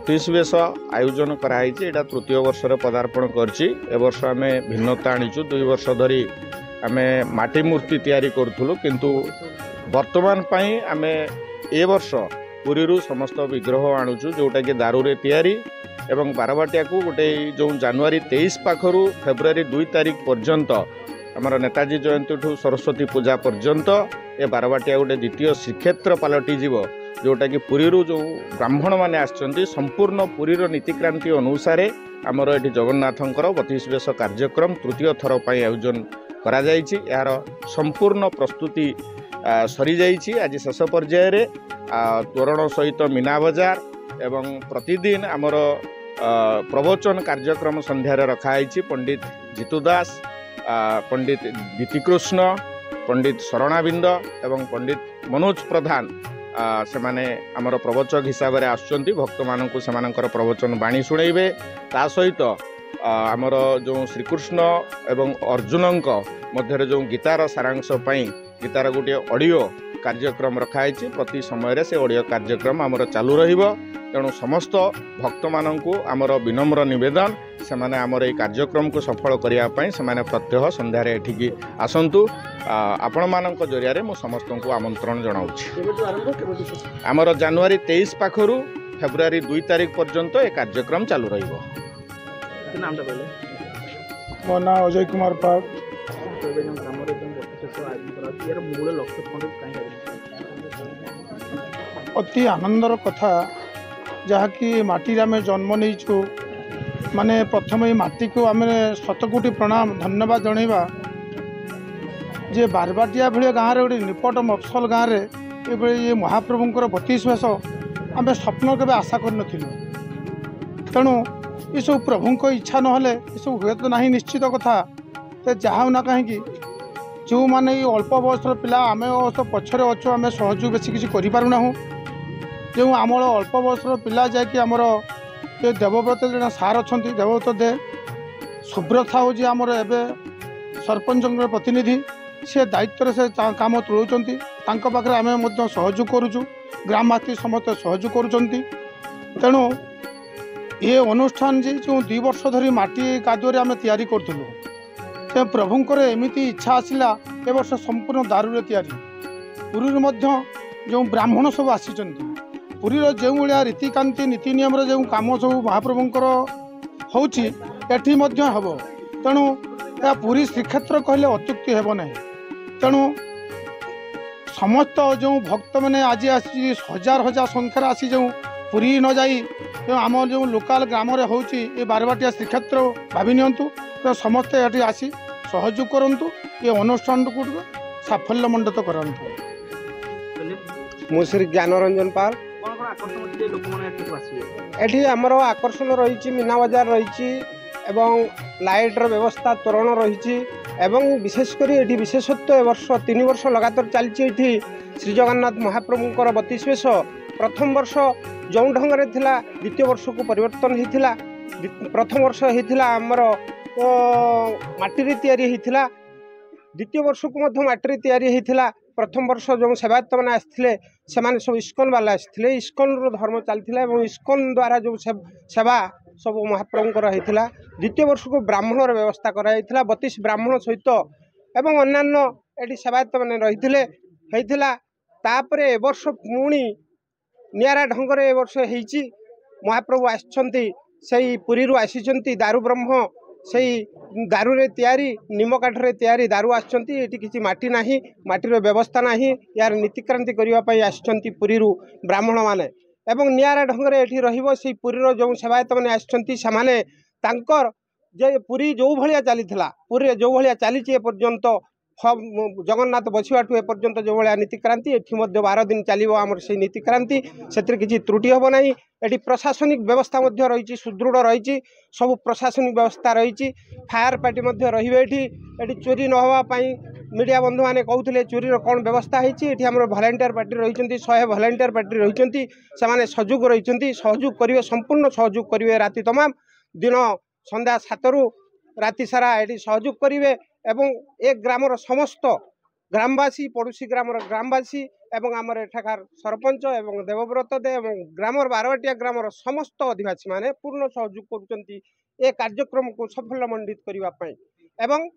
बतीस बेश आयोजन कराई एटा तृतीय वर्ष पदार्पण करछि। ए वर्ष आम भिन्नता आनीचु 2 वर्ष धरी आम माटी मूर्ति तैयारी करूँ किंतु वर्तमान पई आम ए वर्ष पुरी समस्त विग्रह आणुचु जोटा कि दारू रे तैयारी एवं बारबाटिया को गोटे जो जनवरी 23 पाखरु फेब्रुआरी 2 तारिख पर्यंत आमर नेताजी जयंती ठू सरस्वती पूजा पर्यंत ए बारबाटिया गोटे द्वितीय श्रीक्षेत्र पलटि जीव जोटा कि पुरी जो ब्राह्मण मैंने आसछन्ति संपूर्ण पुरीर नीतिक्रांति अनुसार आमर ये जगन्नाथंकर 32 बेश कार्यक्रम तृतीय थर पर आयोजन करा जायछि। यार संपूर्ण प्रस्तुति सरी जाइछि। आज शेष पर्यायर तोरण सहित मीना बजार एवं प्रतिदिन आमर प्रवचन कार्यक्रम संध्यारे रखाई। पंडित जीतू दास, पंडित दीतिकृष्ण, पंडित शरणाबिंद एवं पंडित मनोज प्रधान से माने आमर प्रवचक हिसाब से आसुचंती भक्त मानक से प्रवचन बाणी शुणेबे। ता सहित आमर जो श्रीकृष्ण एवं अर्जुन मध्य जो गीतार सारांश पाई गीतार गोटे ऑडियो कार्यक्रम रखाई। प्रति समय से ऑडियो कार्यक्रम आमर चालू रहिबो। तेणु समस्त भक्त मानक आमर विनम्र निवेदन से माने आमर ये कार्यक्रम को सफल करने से माने प्रत्यह संध्यार एठिकी आसंतु। आपण मानक जरिया मु समस्त को आमंत्रण जनाऊँ। आमर जनवरी 23 पाखरु फेब्रुआरी 2 तारिख पर्यंत ए कार्यक्रम चालू रहिबो। मो ना अजय कुमार पाग। अति आनंदर कथा जहाँकि माटी आम जन्म नहींचु माने प्रथम ये माटी को आम शतकोटी प्रणाम धन्यवाद जनइबा जे बारबाटिया भाई गाँव में गोटे निपट मफसल गाँव में ये महाप्रभुंर 32 बेश आम स्वप्न के आशा कर तेणु ये सब प्रभु इच्छा ना ये सब हुए तो ना निश्चित कथा तो जहाँ ना कहीं जो मैंने अल्प बयसर पिला आम पछरे अच्छु आम सहयोग बेसी किसी करूना जो आमर अल्प बयसर पिला जाकि आमर ये देवव्रत जो सार अच्छा देवव्रत दे सुब्रत हूँ आमर एवं सरपंच प्रतिनिधि से दायित्व से काम तुलाऊँच पाखे आम सहयोग करुचु ग्रामवासी समस्त सहयोग करुँच। तेणु ये अनुष्ठान जी जो 2 वर्ष धरी माटी कादुरे आम तैयारी करूँ ते प्रभुंकर एमती इच्छा आसला ए वर्ष संपूर्ण दारू तैयारी पुरी जो ब्राह्मण सब आसी पुरीर जो भाया रीतिकांति नीति नियम जो कम सब महाप्रभुंकर होची एठी हम तेणु यह पुरी श्रीक्षेत्र कहले अत्युक्ति हेब नहीं। तेणु समस्त जो भक्त मैंने आज आसी हजार हजार संख्यार आसी जो पुरी न जाई आम जो लोकाल ग्राम होची ये बारबाटिया श्रीक्षेत्र भावी नियंतु तो समस्ते ये आसी सहयोग करंतु ये अनुष्ठान को साफल्य मंडित करंतु। मु श्री ज्ञानरंजन पाल। एठी आमर आकर्षण रही मीना बजार रही एवं लाइटर व्यवस्था तोरण रही एवं विशेषकर ये विशेषत्व ए वर्ष 3 वर्ष लगातार चलती श्री जगन्नाथ महाप्रभुंर 32 बेश प्रथम वर्ष जो ढंग से द्वितीय वर्ष को परिवर्तन होता। प्रथम वर्ष होता आमर माटी तैयारी होता, द्वितीय वर्ष को माटी तैयारी होता। प्रथम वर्ष जो सेवायत मैंने आसते से सब इस्कन वाला आसते इस्कन धर्म चलता और इस्कन द्वारा जो सेवा सब महाप्रभुंर होता। द्वितीय वर्ष को ब्राह्मण व्यवस्था कराई 32 ब्राह्मण सहित एवं अन्यान्य ये सेवायत मैंने रही तापर ए वर्ष पुणी निरा ढंग से ए वर्ष होती महाप्रभु आसी पुरी आसी दारू ब्रह्म से दारू रे तैयारी निम काठ रे तैयारी दारू आसछन्ति। एटी किछि माटी नाही, माटीर व्यवस्था नाही, यार नीतिक्रांति करिवा पई आसछन्ति पुरीरु ब्राह्मण माने एवं निरा ढंग रे एठी रहिबो से पुरीर जो सेवायत माने आसछन्ति समाने तांकर जे पुरी जो भलिया चलीथिला पुरी जो भलिया चलीछि ए पर्यंत जगन्नाथ बसवाठू ए पर्यंत जो भाया नीतिक्रांति एठी मध्य 12 दिन चलिबो आमर से नीतिक्रांति से किसी त्रुटि हेब नाही। एटी प्रशासनिक व्यवस्था मध्य रही सुदृढ़ रही सब प्रशासनिक व्यवस्था रही फायर पार्टी मध्य रही एटी चोरी न होवा पई मीडिया बंधु मैंने कहते चोरीर कौन व्यवस्था होती आम भलेंटियर पार्टी रही 100 भलेंटियर पार्टी रही से सहयोग रही सहयोग करेंगे संपूर्ण सहयोग करेंगे राति तमाम दिन संध्या 7 रु राति सारा ये सहयोग करेंगे एवं एक ग्रामर समस्त ଗ୍ରାମବାସୀ ପଡ଼ୋଶୀ ଗ୍ରାମର ଗ୍ରାମବାସୀ ଏବଂ ଆମର ଏଠାକାର ସରପଞ୍ଚ ଏବଂ ଦେବବ୍ରତ ଦେ ଏବଂ ଗ୍ରାମର ବାରବାଟିଆ ଗ୍ରାମର ସମସ୍ତ ଅଧିବାସୀମାନେ ପୂର୍ଣ୍ଣ ସହଯୋଗ କରୁଛନ୍ତି ଏ କାର୍ଯ୍ୟକ୍ରମକୁ ସଫଳମଣ୍ଡିତ କରିବା ପାଇଁ ଏବଂ